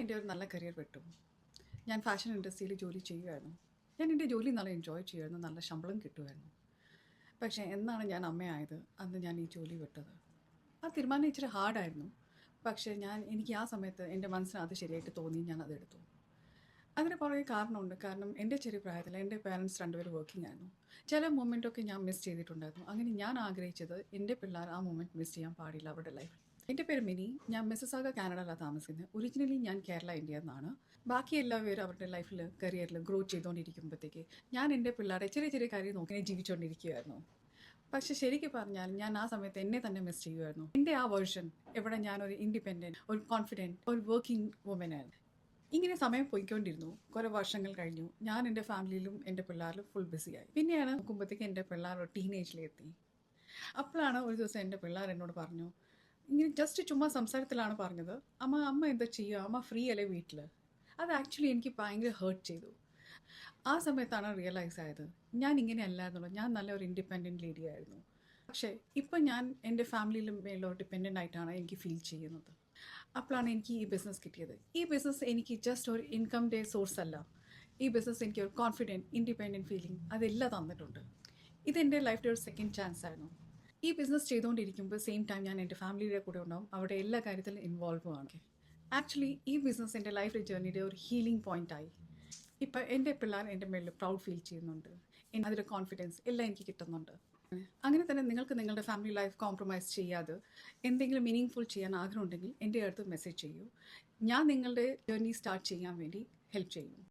എൻ്റെ ഒരു നല്ല കരിയർ വിട്ടു. ഞാൻ ഫാഷൻ ഇൻഡസ്ട്രിയിൽ ജോലി ചെയ്യുമായിരുന്നു. ഞാൻ എൻ്റെ ജോലി നല്ല എൻജോയ് ചെയ്യുമായിരുന്നു, നല്ല ശമ്പളം കിട്ടുമായിരുന്നു. പക്ഷേ എന്നാണ് ഞാൻ അമ്മയായത് അന്ന് ഞാൻ ഈ ജോലി വിട്ടത്. ആ തീരുമാനം ഇച്ചിരി ഹാർഡായിരുന്നു. പക്ഷേ എനിക്ക് ആ സമയത്ത് എൻ്റെ മനസ്സിനത് ശരിയായിട്ട് തോന്നി, ഞാൻ അതെടുത്തു. അതിന് കുറേ കാരണമുണ്ട്. കാരണം എൻ്റെ ചെറിയ പ്രായത്തിൽ എൻ്റെ പാരൻസ് രണ്ടുപേരും വർക്കിംഗ് ആയിരുന്നു. ചില മൊമെൻറ്റൊക്കെ ഞാൻ മിസ് ചെയ്തിട്ടുണ്ടായിരുന്നു. അങ്ങനെ ഞാൻ ആഗ്രഹിച്ചത് എൻ്റെ പിള്ളേർ ആ മൊമെൻറ്റ് മിസ് ചെയ്യാൻ പാടില്ല അവരുടെ ലൈഫിൽ. എൻ്റെ പേര് മിനി. ഞാൻ മിസ്സസാഗ കാനഡയിലാണ് താമസിക്കുന്നത്. ഒറിജിനലി ഞാൻ കേരള ഇന്ത്യയിൽ നിന്നാണ്. ബാക്കി എല്ലാവരും അവരുടെ ലൈഫിൽ കരിയറിൽ ഗ്രോ ചെയ്തുകൊണ്ടിരിക്കുമ്പോഴത്തേക്ക് ഞാൻ എൻ്റെ പിള്ളേരെ ചെറിയ ചെറിയ കാര്യം നോക്കി ജീവിച്ചുകൊണ്ടിരിക്കുകയായിരുന്നു. പക്ഷെ ശരിക്കും പറഞ്ഞാൽ ഞാൻ ആ സമയത്ത് എന്നെ തന്നെ മിസ് ചെയ്യുമായിരുന്നു. എൻ്റെ ആ വേർഷൻ എവിടെ ഞാനൊരു ഇൻഡിപെൻഡൻറ്റ്, ഒരു കോൺഫിഡൻറ്റ്, ഒരു വർക്കിംഗ് വുമനായിരുന്നു. ഇങ്ങനെ സമയം പോയിക്കൊണ്ടിരുന്നു. കുറേ വർഷങ്ങൾ കഴിഞ്ഞു. ഞാൻ എൻ്റെ ഫാമിലിയിലും എൻ്റെ പിള്ളേരിലും ഫുൾ ബിസിയായി. പിന്നെയാണ് നോക്കുമ്പോഴത്തേക്ക് എൻ്റെ പിള്ളേർ ഒരു ടീനേജിലെത്തി. അപ്പോഴാണ് ഒരു ദിവസം എൻ്റെ പിള്ളേർ എന്നോട് പറഞ്ഞു, ഇങ്ങനെ ജസ്റ്റ് ചുമ്മാ സംസാരത്തിലാണ് പറഞ്ഞത്, അമ്മ എന്താ ചെയ്യുക, അമ്മ ഫ്രീ അല്ലേ വീട്ടിൽ. അത് ആക്ച്വലി എനിക്ക് ഭയങ്കര ഹേർട്ട് ചെയ്തു. ആ സമയത്താണ് റിയലൈസ് ആയത് ഞാൻ ഇങ്ങനെ അല്ലായിരുന്നുള്ളൂ. ഞാൻ നല്ലൊരു ഇൻഡിപെൻഡൻറ്റ് ലേഡി ആയിരുന്നു. പക്ഷേ ഇപ്പം ഞാൻ എൻ്റെ ഫാമിലിയിലും മേലോ ഡിപ്പെൻഡൻ്റ് ആയിട്ടാണ് എനിക്ക് ഫീൽ ചെയ്യുന്നത്. അപ്പോഴാണ് എനിക്ക് ഈ ബിസിനസ് കിട്ടിയത്. ഈ ബിസിനസ് എനിക്ക് ജസ്റ്റ് ഒരു ഇൻകം ഡേ സോഴ്സ് അല്ല. ഈ ബിസിനസ് എനിക്ക് ഒരു കോൺഫിഡൻറ്റ്, ഇൻഡിപെൻഡൻറ്റ് ഫീലിംഗ് അതെല്ലാം തന്നിട്ടുണ്ട്. ഇതെൻ്റെ ലൈഫിലെ ഒരു സെക്കൻഡ് ചാൻസ് ആയിരുന്നു. ഈ ബിസിനസ് ചെയ്തുകൊണ്ടിരിക്കുമ്പോൾ സെയിം ടൈം ഞാൻ എൻ്റെ ഫാമിലിയുടെ കൂടെ ഉണ്ടാവും, അവിടെ എല്ലാ കാര്യത്തിലും ഇൻവോൾവ് ആണ്. ആക്ച്വലി ഈ ബിസിനസ് എൻ്റെ ലൈഫ് ജേർണിയുടെ ഒരു ഹീലിംഗ് പോയിൻ്റായി. ഇപ്പം എൻ്റെ പിള്ളേർ എൻ്റെ മേളിൽ പ്രൗഡ് ഫീൽ ചെയ്യുന്നുണ്ട്. അതിൻ്റെ കോൺഫിഡൻസ് എല്ലാം എനിക്ക് കിട്ടുന്നുണ്ട്. അങ്ങനെ തന്നെ നിങ്ങൾക്ക് നിങ്ങളുടെ ഫാമിലി ലൈഫ് കോംപ്രമൈസ് ചെയ്യാതെ എന്തെങ്കിലും മീനിങ് ഫുൾ ചെയ്യാൻ ആഗ്രഹമുണ്ടെങ്കിൽ എൻ്റെ അടുത്ത് മെസ്സേജ് ചെയ്യൂ. ഞാൻ നിങ്ങളുടെ ജേർണി സ്റ്റാർട്ട് ചെയ്യാൻ വേണ്ടി ഹെൽപ്പ് ചെയ്യും.